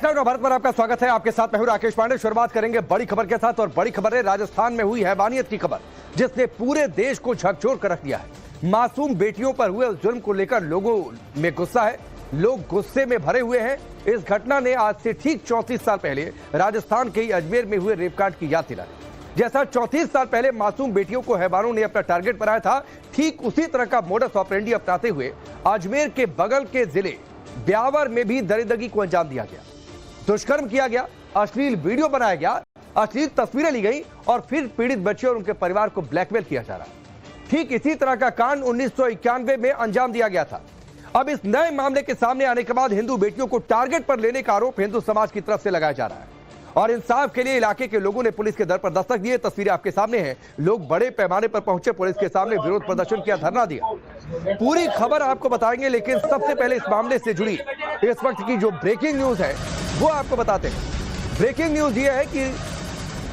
नमस्कार, भारत पर आपका स्वागत है। आपके साथ मैं हूं राकेश पांडे। शुरुआत करेंगे बड़ी खबर के साथ और बड़ी खबर है राजस्थान में हुई हैवानियत की खबर, जिसने पूरे देश को झकझोर कर रख दिया है। मासूम बेटियों पर हुए उस जुर्म को लेकर लोगों में गुस्सा है, लोग गुस्से में भरे हुए हैं। इस घटना ने आज से ठीक 34 साल पहले राजस्थान के अजमेर में हुए रेपकांड की याद दिलाई। जैसा 34 साल पहले मासूम बेटियों को हैवानों ने अपना टारगेट बनाया था, ठीक उसी तरह का मोडस ऑपरेंडी अपनाते हुए अजमेर के बगल के जिले ब्यावर में भी दरिंदगी को अंजाम दिया गया। दुष्कर्म किया गया, अश्लील वीडियो बनाया गया, अश्लील तस्वीरें ली गई और फिर पीड़ित बच्चे और उनके परिवार को ब्लैकमेल किया जा रहा है। ठीक इसी तरह का कांड 1991 में अंजाम दिया गया था। अब इस नए मामले के सामने आने के बाद हिंदू बेटियों को टारगेट पर लेने का आरोप हिंदू समाज की तरफ से लगाया जा रहा है और इंसाफ के लिए इलाके के लोगों ने पुलिस के दर पर दस्तक दिए। तस्वीरें आपके सामने हैं, लोग बड़े पैमाने पर पहुंचे, पुलिस के सामने विरोध प्रदर्शन किया, धरना दिया। पूरी खबर आपको बताएंगे, लेकिन सबसे पहले इस मामले से जुड़ी इस वक्त की जो ब्रेकिंग न्यूज है वो आपको बताते हैं। ब्रेकिंग न्यूज ये है कि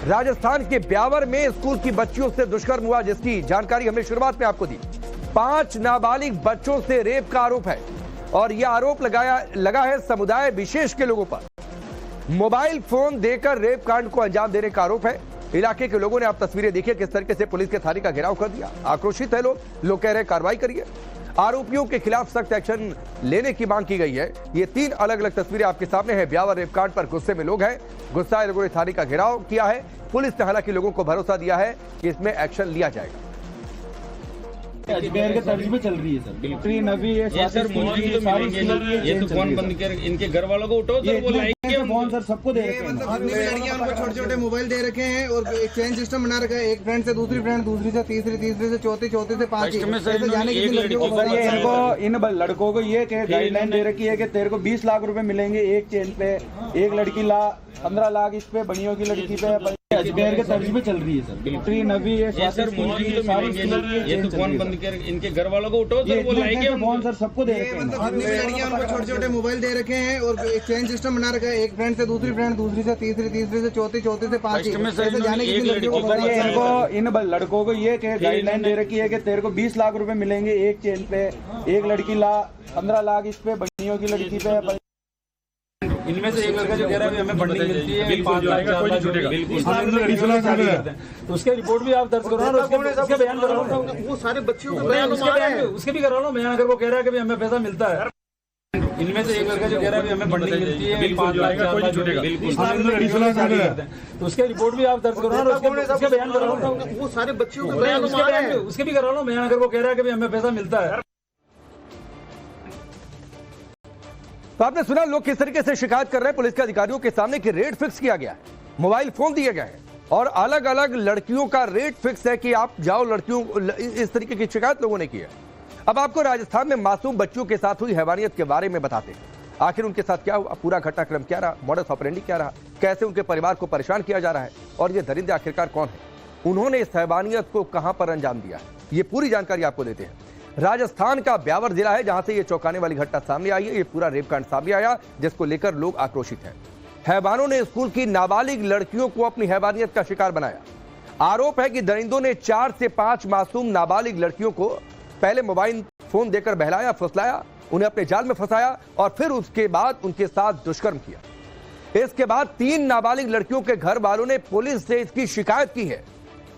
राजस्थान के ब्यावर में स्कूल की बच्चियों से दुष्कर्म हुआ, जिसकी जानकारी हमने शुरुआत में आपको दी। 5 नाबालिग बच्चों से रेप का आरोप है और यह आरोप लगा है समुदाय विशेष के लोगों पर। मोबाइल फोन देकर रेप कांड को अंजाम देने का आरोप है। इलाके के लोगों ने आप तस्वीरें देखिए किस तरीके से पुलिस के थाने का घेराव कर दिया। आक्रोशित है लोग कह रहे हैं कार्रवाई करिए, आरोपियों के खिलाफ सख्त एक्शन लेने की मांग की गई है। ये 3 अलग अलग तस्वीरें आपके सामने हैं। ब्यावर रेप कांड पर गुस्से में लोग हैं, गुस्साए लोगों ने थाने का घेराव किया है। पुलिस ने हालांकि लोगों को भरोसा दिया है कि इसमें एक्शन लिया जाएगा। अजमेर के तर्ज में चल रही है सर, बिल्कुल नबी है सर। ये तो फोन बंद कर इनके घर वालों को उठो सर, वो लाएंगे फोन सर, सबको दे रखे हैं। लड़कियां उनको छोटे छोटे मोबाइल दे रखे हैं और एक चेन सिस्टम बना रखा है। एक फ्रेंड से दूसरी फ्रेंड, दूसरी से तीसरी, तीसरी से चौथी, चौथी से पांचवी। इनको इन लड़कों को ये गाइडलाइन दे रखी है कि तेरे को 20 लाख रुपए मिलेंगे एक चेन पे, एक लड़की ला 15 लाख इस पे, बनियों की लड़की पे। अजमेर के तर्ज में चल रही है सर, बिल्कुल नबी है सर। ये तो फोन बंद कर इनके घर वालों को उठो सर, वो लाएंगे फोन सर, सबको दे रखे हैं। लड़कियां उनको छोटे छोटे मोबाइल दे रखे हैं और एक चेन सिस्टम बना रखा है। एक फ्रेंड से दूसरी फ्रेंड, दूसरी से तीसरी, तीसरी से चौथी, चौथी से पांचवी। इनको इन लड़कों को ये गाइडलाइन दे रखी है कि तेरे को 20 लाख रुपए मिलेंगे एक चेन पे, एक लड़की ला 15 लाख इस पे, बनियों की लड़की पे। इनमें से एक लड़का जो कह रहा है हमें फंडिंग मिलती है 5 लाख, 4 लाख, बिल्कुल। तो उसके रिपोर्ट भी आप दर्ज करो ना, उसके बयान करो। वो सारे बच्चों उसके भी करा लो बयान, अगर वो कह रहा है कि हमें पैसा मिलता है। इनमें से एक लड़का जो कह रहा है हमें फंडिंग मिलती है 5 लाख, 4 लाख, बिल्कुल। तो उसके रिपोर्ट भी आप दर्ज करो ना, उसके बयान करो। वो सारे बच्चों उसके भी करा लो बयान, अगर वो कह रहा है कि हमें पैसा मिलता है। तो आपने सुना लोग किस तरीके से शिकायत कर रहे हैं पुलिस के अधिकारियों के सामने कि रेट फिक्स किया गया है, मोबाइल फोन दिए गए हैं और अलग अलग लड़कियों का रेट फिक्स है कि आप जाओ लड़कियों। इस तरीके की शिकायत लोगों ने की है। अब आपको राजस्थान में मासूम बच्चों के साथ हुई हैवानियत के बारे में बताते हैं। आखिर उनके साथ क्या हुआ, पूरा घटनाक्रम क्या रहा, मॉडस ऑपरेंडी क्या रहा, कैसे उनके परिवार को परेशान किया जा रहा है और ये दरिंदे आखिरकार कौन है, उन्होंने इस हैवानियत को कहां पर अंजाम दिया है, ये पूरी जानकारी आपको देते हैं। राजस्थान का ब्यावर जिला है जहां से ये चौंकाने वाली घटना सामने आई है। ये पूरा रेप कांड सामने आया जिसको लेकर लोग आक्रोशित हैं। हैवानों ने स्कूल की नाबालिग लड़कियों को अपनी हैवानियत का शिकार बनाया। आरोप है कि दरिंदों ने 4 से 5 मासूम नाबालिग लड़कियों को पहले मोबाइल फोन देकर बहलाया, फुसलाया, उन्हें अपने जाल में फंसाया और फिर उसके बाद उनके साथ दुष्कर्म किया। इसके बाद 3 नाबालिग लड़कियों के घर वालों ने पुलिस से इसकी शिकायत की है,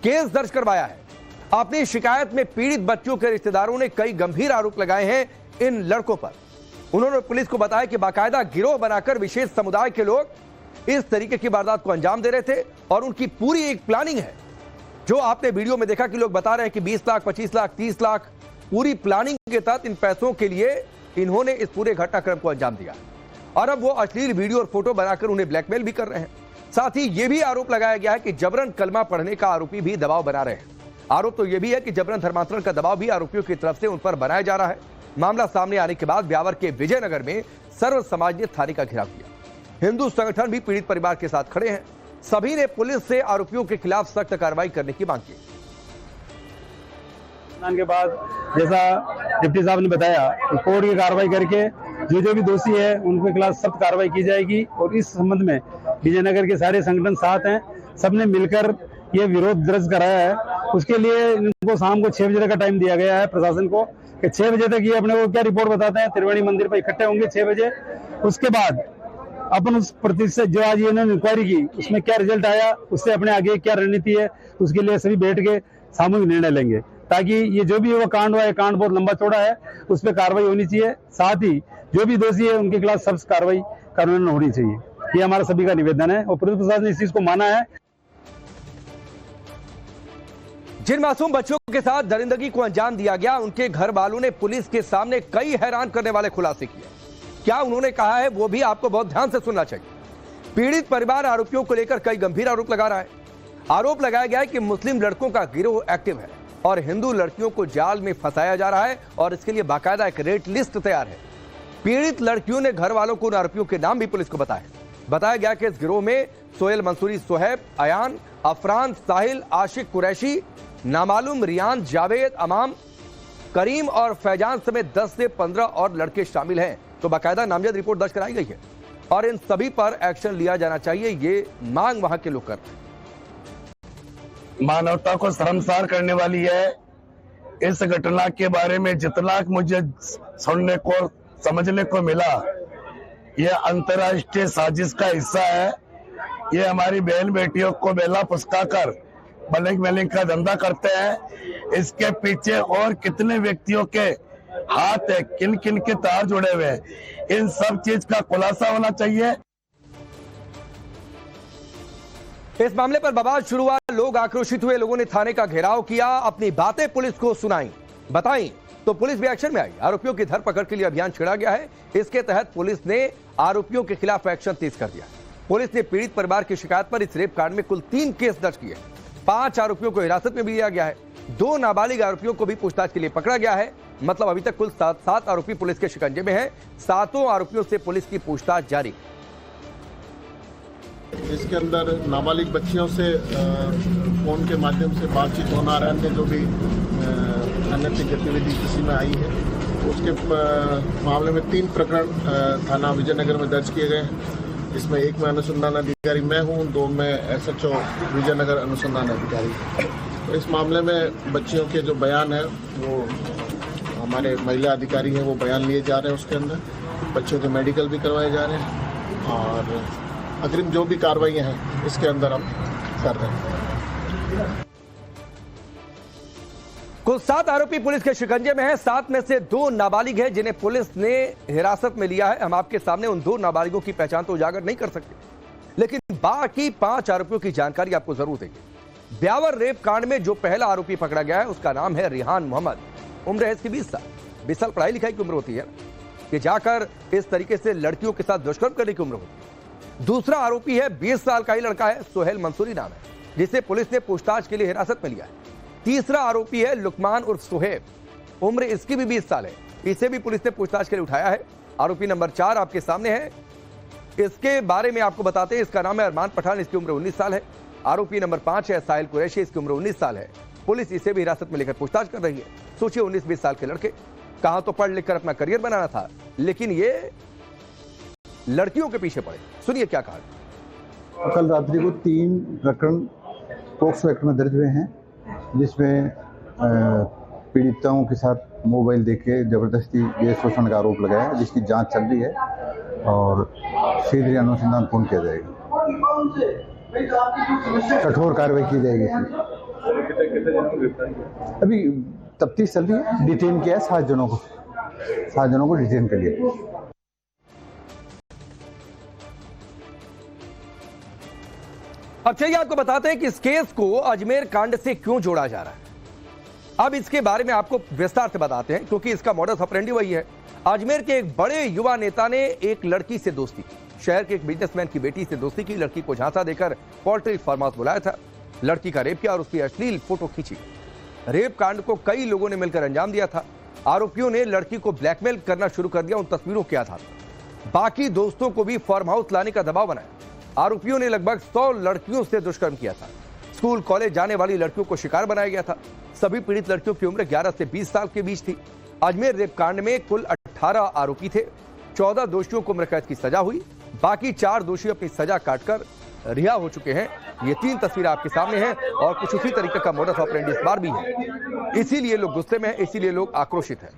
केस दर्ज करवाया है। अपनी शिकायत में पीड़ित बच्चों के रिश्तेदारों ने कई गंभीर आरोप लगाए हैं इन लड़कों पर। उन्होंने पुलिस को बताया कि बाकायदा गिरोह बनाकर विशेष समुदाय के लोग इस तरीके की वारदात को अंजाम दे रहे थे और उनकी पूरी एक प्लानिंग है। जो आपने वीडियो में देखा कि लोग बता रहे हैं कि 20 लाख, 25 लाख, 30 लाख, पूरी प्लानिंग के तहत इन पैसों के लिए इन्होंने इस पूरे घटनाक्रम को अंजाम दिया और अब वो अश्लील वीडियो और फोटो बनाकर उन्हें ब्लैकमेल भी कर रहे हैं। साथ ही यह भी आरोप लगाया गया है कि जबरन कलमा पढ़ने का आरोपी भी दबाव बना रहे हैं। आरोप तो यह भी है कि जबरन धर्मांतरण का दबाव भी आरोपियों की तरफ से उन पर बनाया जा रहा है। मामला सामने आने के बाद ब्यावर के विजयनगर में सर्व समाज ने थाने का घेराव किया। हिंदू संगठन भी पीड़ित परिवार के साथ खड़े हैं। सभी ने पुलिस से आरोपियों के खिलाफ सख्त कार्रवाई करने की मांग की। के बाद जैसा डिप्टी साहब ने बताया कि कोर्ट की कार्रवाई करके जो भी दोषी है उनके खिलाफ सख्त कार्रवाई की जाएगी और इस संबंध में विजयनगर के सारे संगठन साथ हैं। सबने मिलकर ये विरोध दर्ज कराया है। उसके लिए इनको शाम को 6 बजे का टाइम दिया गया है प्रशासन को कि 6 बजे तक ये अपने को क्या रिपोर्ट बताते हैं। त्रिवेणी मंदिर पर इकट्ठे होंगे 6 बजे। उसके बाद अपन उस प्रति से जो आज इन्होंने इंक्वायरी की उसमें क्या रिजल्ट आया, उससे अपने आगे क्या रणनीति है, उसके लिए सभी बैठ के सामूहिक निर्णय लेंगे, ताकि ये जो भी वो कांड हुआ है, कांड बहुत लंबा चौड़ा है, उस पर कार्रवाई होनी चाहिए। साथ ही जो भी दोषी है उनके खिलाफ सख्त कार्रवाई कानूनन होनी चाहिए। ये हमारा सभी का निवेदन है और पुलिस प्रशासन ने इस चीज को माना है। जिन मासूम बच्चों के साथ दरिंदगी को अंजाम दिया गया, उनके घर वालों ने पुलिस के सामने कई हैरान करने वाले खुलासे किए। क्या उन्होंने कहा है वो भी आपको बहुत ध्यान से सुनना चाहिए। पीड़ित परिवार आरोपियों को लेकर कई गंभीर आरोप लगा रहा है। आरोप लगाया गया है कि मुस्लिम लड़कों का गिरोह एक्टिव है और हिंदू लड़कियों को जाल में फंसाया जा रहा है और इसके लिए बाकायदा एक रेट लिस्ट तैयार है। पीड़ित लड़कियों ने घर वालों को उन आरोपियों के नाम भी पुलिस को बताया गया कि इस गिरोह में सोहेल मंसूरी, सोहेब, अयान, अफरान, साहिल, आशिक कुरैशी, नामालूम, रियान, जावेद, अमाम, करीम और फैजान समेत 10 से 15 और लड़के शामिल हैं। तो बाकायदा नामजद रिपोर्ट दर्ज कराई गई है और इन सभी पर एक्शन लिया जाना चाहिए, ये मांग वहां के लोग कर रहे हैं। मानवता को शर्मसार करने वाली है। इस घटना के बारे में जितना मुझे सुनने को समझने को मिला, यह अंतर्राष्ट्रीय साजिश का हिस्सा है। ये हमारी बहन बेटियों को बेला फुसकाकर ब्लैकमेलिंग का धंधा करते हैं। इसके पीछे और कितने व्यक्तियों के हाथ है, किन किन के तार जुड़े हुए हैं, इन सब चीज का खुलासा होना चाहिए। इस मामले पर बवाल शुरू हुआ, लोग आक्रोशित हुए, लोगों ने थाने का घेराव किया, अपनी बातें पुलिस को सुनाई, बताई, तो पुलिस भी एक्शन में आई। आरोपियों की धरपकड़ के लिए अभियान छेड़ा गया है। इसके तहत पुलिस ने आरोपियों के खिलाफ एक्शन तेज कर दिया। पुलिस ने पीड़ित परिवार की शिकायत पर इस रेप कांड में कुल 3 केस दर्ज किए। 5 आरोपियों को हिरासत में भी लिया गया है। 2 नाबालिग आरोपियों को भी पूछताछ के लिए पकड़ा गया है। मतलब अभी तक कुल 7 आरोपी पुलिस के शिकंजे में हैं। 7 आरोपियों से पुलिस की पूछताछ जारी। इसके अंदर नाबालिग बच्चियों से फोन के माध्यम से बातचीत होना, अन्य जो भी अनैतिक गतिविधि किसी में आई है, उसके मामले में 3 प्रकरण थाना विजयनगर में दर्ज किए गए हैं। इसमें 1 में अनुसंधान अधिकारी मैं हूं, 2 में SHO विजयनगर अनुसंधान अधिकारी। तो इस मामले में बच्चियों के जो बयान है वो हमारे महिला अधिकारी हैं, वो बयान लिए जा रहे हैं। उसके अंदर बच्चों के मेडिकल भी करवाए जा रहे हैं और अग्रिम जो भी कार्रवाइयाँ हैं इसके अंदर हम कर रहे हैं। कुल 7 आरोपी पुलिस के शिकंजे में हैं। 7 में से 2 नाबालिग हैं जिन्हें पुलिस ने हिरासत में लिया है। हम आपके सामने उन 2 नाबालिगों की पहचान तो उजागर नहीं कर सकते, लेकिन बाकी 5 आरोपियों की जानकारी आपको जरूर देंगे। ब्यावर रेप कांड में जो पहला आरोपी पकड़ा गया है उसका नाम है रिहान मोहम्मद। उम्र है इसकी 20 साल। 20 साल पढ़ाई लिखाई की उम्र होती है कि जाकर इस तरीके से लड़कियों के साथ दुष्कर्म करने की उम्र होती है। दूसरा आरोपी है 20 साल का ही लड़का है, सोहेल मंसूरी नाम है, जिसे पुलिस ने पूछताछ के लिए हिरासत में लिया है। तीसरा आरोपी है लुकमान उर्फ सोहेब, उम्र इसकी भी 20 साल है। इसे भी पुलिस ने पूछताछ के लिए उठाया है। आरोपी नंबर 4 आपके सामने है। इसके बारे में आपको बताते हैं, इसका नाम है अरमान पठान, इसकी उम्र 19 साल है। आरोपी नंबर 5 है साहिल कुरैशी, इसकी उम्र 19 साल है। पुलिस इसे भी हिरासत में लेकर पूछताछ कर रही है। सोचिए 19-20 साल के लड़के, कहां तो पढ़ लिख कर अपना करियर बनाना था, लेकिन ये लड़कियों के पीछे पड़े। सुनिए क्या कहा। कल रात्रि को 3 प्रकरण पॉक्सो एक्ट में दर्ज हुए हैं, जिसमें पीड़िताओं के साथ मोबाइल देके जबरदस्ती ये शोषण का आरोप लगाया है, जिसकी जांच चल रही है और शीघ्र अनुसंधान पूर्ण किया जाएगा। कठोर कार्रवाई की जाएगी। अभी तफ्तीश चल रही है। डिटेन किया है 7 जनों को डिटेन कर लिया। अब चलिए आपको बताते हैं कि इस केस को अजमेर कांड से क्यों जोड़ा जा रहा है। अब इसके बारे में आपको विस्तार से बताते हैं, क्योंकि इसका मॉडस ऑपरेंडी वही है। अजमेर के एक बड़े युवा नेता ने एक लड़की से दोस्ती की। शहर के एक बिजनेसमैन की बेटी से दोस्ती की। लड़की को झांसा देकर पोल्ट्री फार्म हाउस बुलाया था। लड़की का रेप किया और उसकी अश्लील फोटो खींची। रेप कांड को कई लोगों ने मिलकर अंजाम दिया था। आरोपियों ने लड़की को ब्लैकमेल करना शुरू कर दिया उन तस्वीरों के आधार पर। बाकी दोस्तों को भी फार्म हाउस लाने का दबाव बनाया। आरोपियों ने लगभग 100 लड़कियों से दुष्कर्म किया था। स्कूल कॉलेज जाने वाली लड़कियों को शिकार बनाया गया था। सभी पीड़ित लड़कियों की उम्र 11 से 20 साल के बीच थी। अजमेर रेप कांड में कुल 18 आरोपी थे। 14 दोषियों को उम्र कैद की सजा हुई। बाकी 4 दोषी अपनी सजा काटकर रिहा हो चुके हैं। ये 3 तस्वीरें आपके सामने हैं और कुछ उसी तरीके का मोडस ऑपरेंडी इस बार भी है। इसीलिए लोग गुस्से में हैं, इसीलिए लोग आक्रोशित हैं।